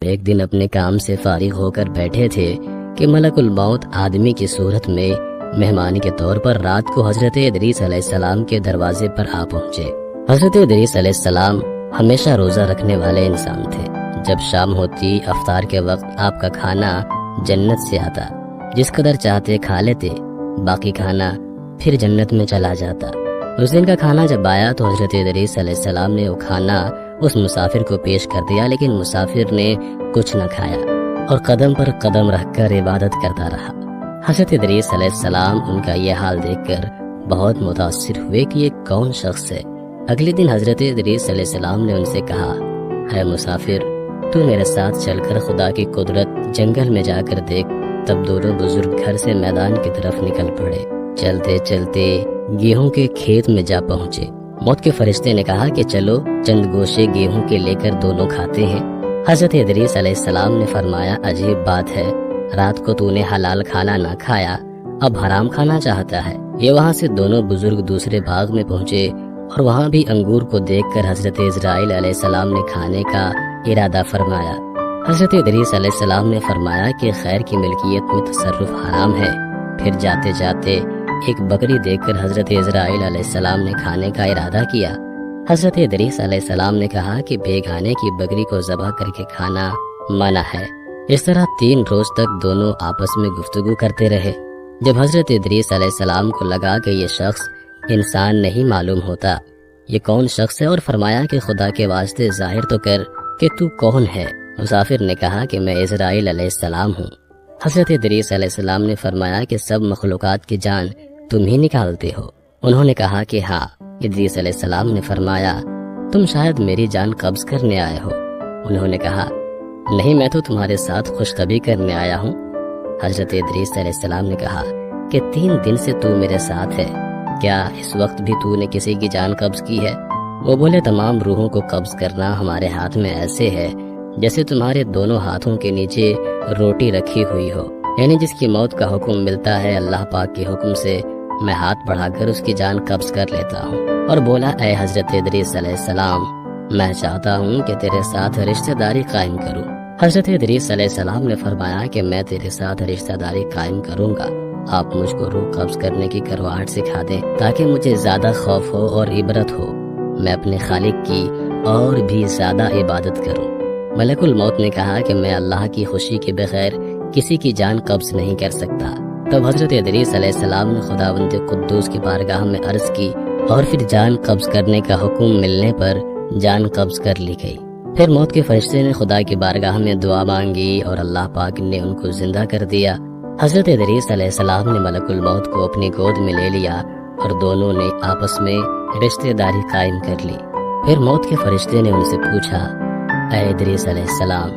ایک دن اپنے کام سے فارغ ہو کر بیٹھے تھے کہ ملک الموت آدمی کی صورت میں مہمان کے طور پر رات کو حضرت ادریس علیہ السلام کے دروازے پر آ پہنچے۔ حضرت ادریس علیہ السلام ہمیشہ روزہ رکھنے والے انسان تھے۔ جب شام ہوتی افطار کے وقت آپ کا کھانا جنت سے آتا، جس قدر چاہتے کھا لیتے، باقی کھانا پھر جنت میں چلا جاتا۔ اس دن کا کھانا جب آیا تو حضرت ادریس علیہ السلام نے وہ کھانا اس مسافر کو پیش کر دیا، لیکن مسافر نے کچھ نہ کھایا اور قدم پر قدم رکھ کر عبادت کرتا رہا۔ حضرت ادریس علیہ السلام ان کا یہ حال دیکھ کر بہت متاثر ہوئے کہ یہ کون شخص ہے۔ اگلے دن حضرت ادریس علیہ السلام نے ان سے کہا، اے مسافر، تو میرے ساتھ چل کر خدا کی قدرت جنگل میں جا کر دیکھ۔ تب دونوں بزرگ گھر سے میدان کی طرف نکل پڑے۔ چلتے چلتے گیہوں کے کھیت میں جا پہنچے۔ موت کے فرشتے نے کہا کہ چلو چند گوشے گیہوں کے لے کر دونوں کھاتے ہیں۔ حضرت ادریس علیہ السلام نے فرمایا، عجیب بات ہے، رات کو تو نے حلال کھانا نہ کھایا، اب حرام کھانا چاہتا ہے۔ یہ وہاں سے دونوں بزرگ دوسرے باغ میں پہنچے اور وہاں بھی انگور کو دیکھ کر حضرت اسرائیل علیہ السلام نے کھانے کا ارادہ فرمایا۔ حضرت ادریس علیہ السلام نے فرمایا کہ خیر کی ملکیت میں تصرف حرام ہے۔ پھر جاتے جاتے ایک بکری دیکھ کر حضرت اسرائیل علیہ السلام نے کھانے کا ارادہ کیا۔ حضرت ادریس علیہ السلام نے کہا کہ بیگانے کی بکری کو ذبح کر کے کھانا منع ہے۔ اس طرح 3 روز تک دونوں آپس میں گفتگو کرتے رہے۔ جب حضرت ادریس علیہ السلام کو لگا کہ یہ شخص انسان نہیں معلوم ہوتا، یہ کون شخص ہے، اور فرمایا کہ خدا کے واسطے ظاہر تو کر کہ تو کون ہے۔ مسافر نے کہا کہ میں اسرائیل علیہ السلام ہوں۔ حضرت ادریس علیہ السلام نے فرمایا کہ سب مخلوقات کی جان تم ہی نکالتے ہو۔ انہوں نے کہا کہ ہاں۔ ادریس علیہ السلام نے فرمایا، تم شاید میری جان قبض کرنے آئے ہو۔ انہوں نے کہا، نہیں، میں تو تمہارے ساتھ خوشخبری کرنے آیا ہوں۔ حضرت ادریس علیہ السلام نے کہا کہ 3 دن سے تو میرے ساتھ ہے، کیا اس وقت بھی تو نے کسی کی جان قبض کی ہے؟ وہ بولے، تمام روحوں کو قبض کرنا ہمارے ہاتھ میں ایسے ہے جیسے تمہارے دونوں ہاتھوں کے نیچے روٹی رکھی ہوئی ہو، یعنی جس کی موت کا حکم ملتا ہے اللہ پاک کے حکم سے میں ہاتھ بڑھا کر اس کی جان قبض کر لیتا ہوں۔ اور بولا، اے حضرت ادریس علیہ السلام، میں چاہتا ہوں کہ تیرے ساتھ رشتہ داری قائم کروں۔ حضرت ادریس علیہ السلام نے فرمایا کہ میں تیرے ساتھ رشتہ داری قائم کروں گا، آپ مجھ کو روح قبض کرنے کی کرواہٹ سکھا دیں تاکہ مجھے زیادہ خوف ہو اور عبرت ہو، میں اپنے خالق کی اور بھی زیادہ عبادت کروں۔ ملک الموت نے کہا کہ میں اللہ کی خوشی کے بغیر کسی کی جان قبض نہیں کر سکتا۔ تب حضرت ادریس علیہ السلام نے خداوند قدوس کی بارگاہ میں عرض کی اور پھر جان قبض کرنے کا حکم ملنے پر جان قبض کر لی گئی۔ پھر موت کے فرشتے نے خدا کی بارگاہ میں دعا مانگی اور اللہ پاک نے ان کو زندہ کر دیا۔ حضرت ادریس علیہ السلام نے ملک الموت کو اپنی گود میں لے لیا اور دونوں نے آپس میں رشتہ داری قائم کر لی۔ پھر موت کے فرشتے نے ان سے پوچھا، اے ادریس علیہ السلام،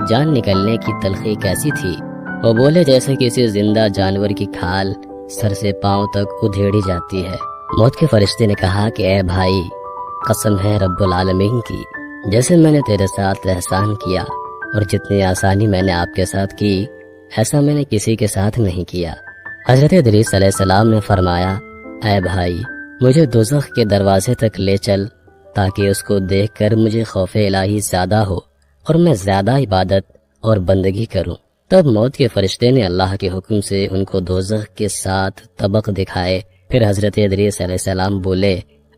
جان نکلنے کی تلخی کیسی تھی؟ وہ بولے، جیسے کسی زندہ جانور کی کھال سر سے پاؤں تک ادھیڑی جاتی ہے۔ موت کے فرشتے نے کہا کہ اے بھائی، قسم ہے رب العالمین کی، جیسے میں نے تیرے ساتھ احسان کیا اور جتنی آسانی میں نے آپ کے ساتھ کی، ایسا میں نے کسی کے ساتھ نہیں کیا۔ حضرت ادریس علیہ السلام نے فرمایا، اے بھائی، مجھے دوزخ کے دروازے تک لے چل تاکہ اس کو دیکھ کر مجھے خوف الہی زیادہ ہو اور میں زیادہ عبادت اور بندگی کروں۔ تب موت کے فرشتے نے اللہ کے حکم سے ان کو دوزخ کے 7 طبق دکھائے۔ پھر حضرت ادریس علیہ السلام بولے،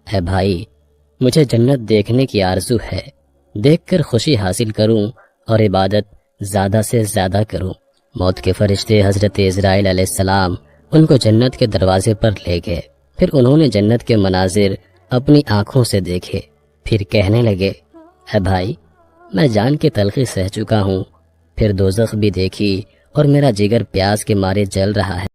اے بھائی، مجھے جنت دیکھنے کی آرزو ہے، دیکھ کر خوشی حاصل کروں اور عبادت زیادہ سے زیادہ کروں۔ موت کے فرشتے حضرت اسرائیل علیہ السلام ان کو جنت کے دروازے پر لے گئے۔ پھر انہوں نے جنت کے مناظر اپنی آنکھوں سے دیکھے۔ پھر کہنے لگے، اے بھائی، میں جان کی تلخی سہ چکا ہوں، پھر دوزخ بھی دیکھی اور میرا جگر پیاس کے مارے جل رہا ہے۔